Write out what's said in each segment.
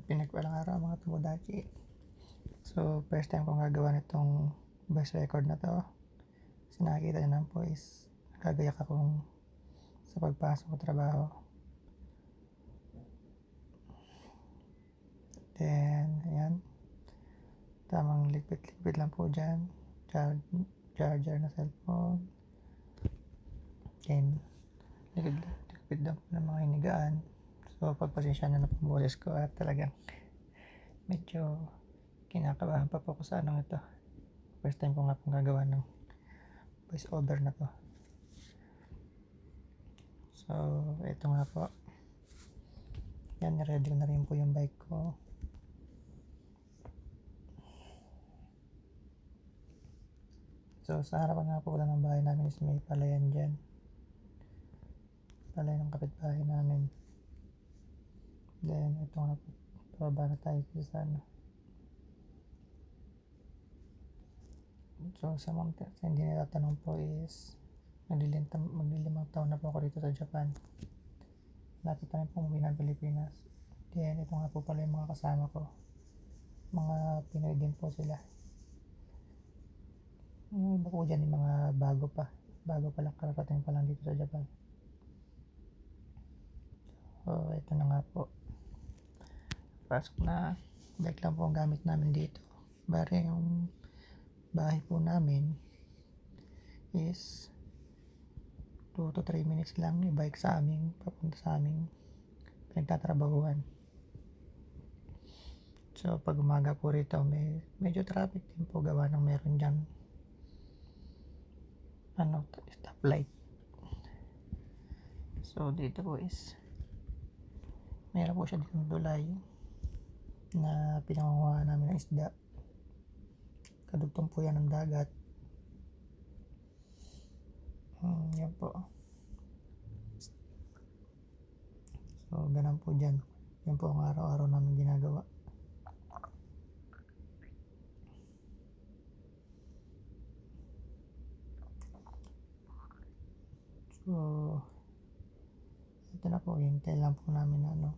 Pinagpalang araw mga Tomodachi. So first time kong gagawa nitong voice record na to. Kasi nakikita nyo naman po is gagayak akong sa pagpasok ko trabaho. Then ayan, tamang ligpit-ligpit lang po dyan, charger na cellphone. Then ligpit lang po ng mga hinigaan. So pagpasensya na po ang boses ko at talagang medyo kinakabahan pa po ko sa anong ito. First time ko nga pong gagawa ng voice over na to. So ito nga po, yan, ready ko na rin po yung bike ko. So sa harapan nga po ng bahay namin is may palayan dyan, palayan ng kapitbahay namin. Then ito nga po, pababa na tayo sa ano. So sa hindi natatanong po is maglilimang taon na po ako dito sa Japan. Lapit na rin po umuwi ng Pilipinas. Then ito nga po pala yung mga kasama ko, mga Pinoy din po sila. Yung iba po dyan yung mga bago pa lang, kararating pa lang dito sa Japan. So ito na nga po, pasok na. Bike lang po ang gamit namin dito. Bari yung bahay po namin is 2 to 3 minutes lang yung bike sa amin, papunta sa aming pinagtatrabahuan. So pag umaga po rito medyo traffic din po, gawa ng meron dyan stoplight. So dito po is meron po siya ditong tulay na pinangunguha namin ng isda. Kadugtong po yan ng dagat. Yan po. So ganun po dyan. Yan po ang araw-araw namin ginagawa. So ito na po, hintay lang po namin na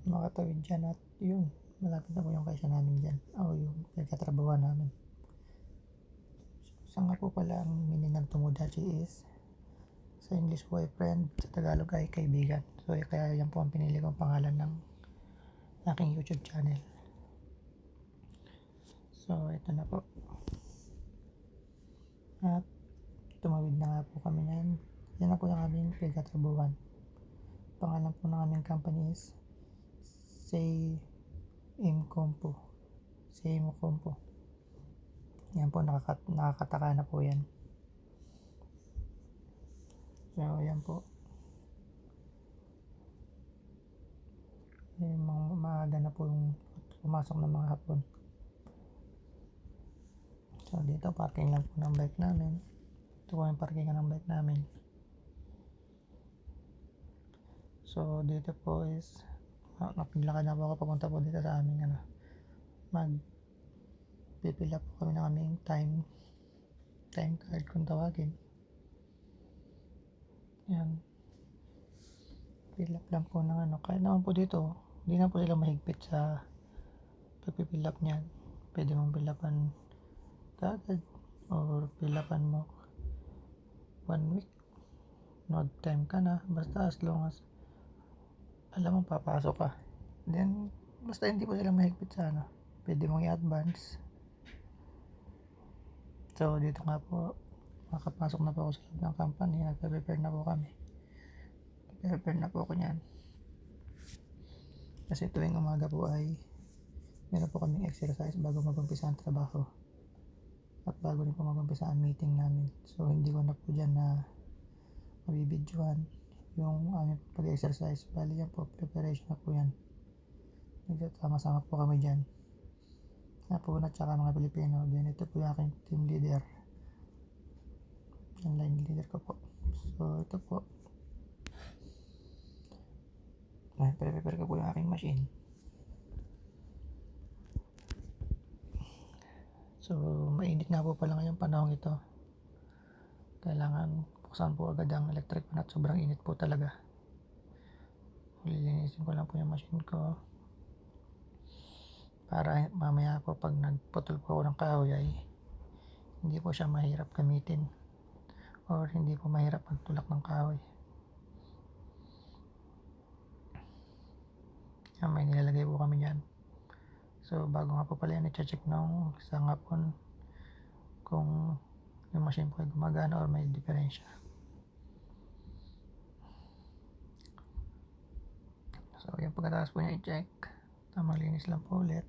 makatawid dyan, at yun, malapit na po yung kaisa namin dyan, o yung nagkatrabaho namin. So nga po pala ang meaning ng Tomodachi is, sa English po ay friend, sa Tagalog ay kaibigan. So kaya yan po ang pinili kong pangalan ng aking YouTube channel. So ito na po, at tumawid na nga po kami yan. Yan na po yung aming pinagkatrabahuan. Pangalan po ng aming company is Seimkompo. Yan po, nakakataka na po yan. So yan po, maaga na po yung pumasok ng mga hapon. So dito parking lang po ng bike namin. Ito po yung parking ng bike namin. So dito po is naglakad na po ako papunta po dito sa aming pipila po kami ng aming time card kung tawagin. Yan, fill up lang po ng kaya naman po dito, hindi na po sila mahigpit sa pagpipill up niyan. Pwede mong fill upan agad or fill upan mo 1 week, no time ka na, basta as long as alam mo papasok ka. Then basta hindi po sila mahigpit sa pwede mong i-advance. So dito nga po, makapasok na po ako sa loob ng company. Nagpe-prepare na po kami. Prepare na po ako niyan. Kasi tuwing umaga po ay meron po kaming exercise bago mag-umpisa ang trabaho. At bago rin po mag-umpisa ang meeting namin. So hindi ko na po dyan na mabibidyohan yung aming pag-exercise. Bali yan po, preparation na po yan. Nagsama-sama po kami dyan. Napuna at saka mga Pilipino. Then ito po yung aking team leader. Yung line leader ko po. So ito po, prepare ko po yung aking machine. So mainit nga po pala ngayong panahon ito. Kailangan buksan po agad ang electric fan at sobrang init po talaga. Lilinisin ko lang po yung machine ko. para mamaya po pag nagputol po ako ng kahoy ay hindi po siya mahirap gamitin or hindi po mahirap magtulak ng kahoy. May nilalagay po kami dyan. So bago nga po pala yan, i-check nung isang hapon kung yung machine po ay gumagana or may diferensya. So yung pagkatapos po niya i-check, tamang linis lang po ulit.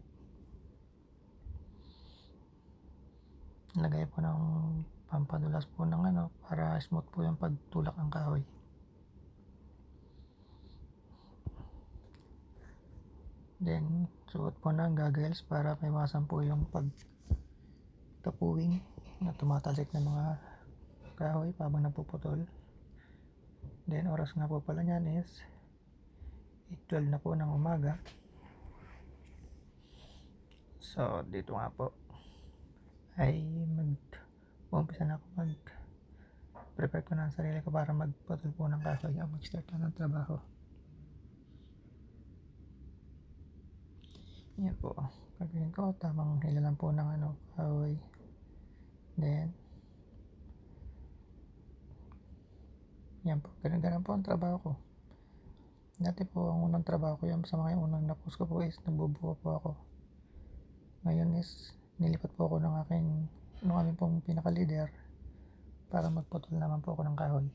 Lagay po ng pampadulas po ng para smooth po yung pagtulak ng kahoy. Then suot po ng goggles para maiwasan po yung pagkapuwing na tumatalsik ng mga kahoy habang napuputol. Then oras nga po pala niyan is 8:12 na po ng umaga. So dito nga po ay mag-umpisa na ako prepare ko na ang sarili ko para magputol po ng kahoy o mag-start na ng trabaho. Yan po, gagawin ko tamang hila lang po ng kahoy. Then yan po, ganun po ang trabaho ko. Dati po ang unang trabaho ko yan, sa mga unang na-post ko po is nagbubuo po ako. Ngayon is nilipat po ako ng aming pong pinaka-leader para magputol naman po ako ng kahoy.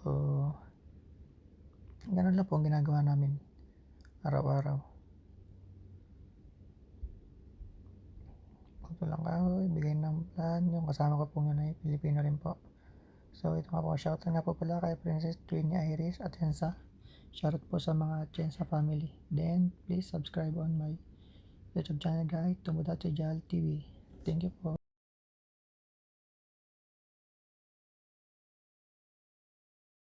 So ganun lang po ang ginagawa namin araw-araw. Putol ng kahoy, bigay ng plan. Yung kasama ko po yun ay Pilipino rin po. So ito nga po, shoutout nga po pala kay Princess Trini Iris Atienza. Shoutout po sa mga Atienza family. Then please subscribe on my YouTube channel guys, Tumudati Jal TV. Thank you po.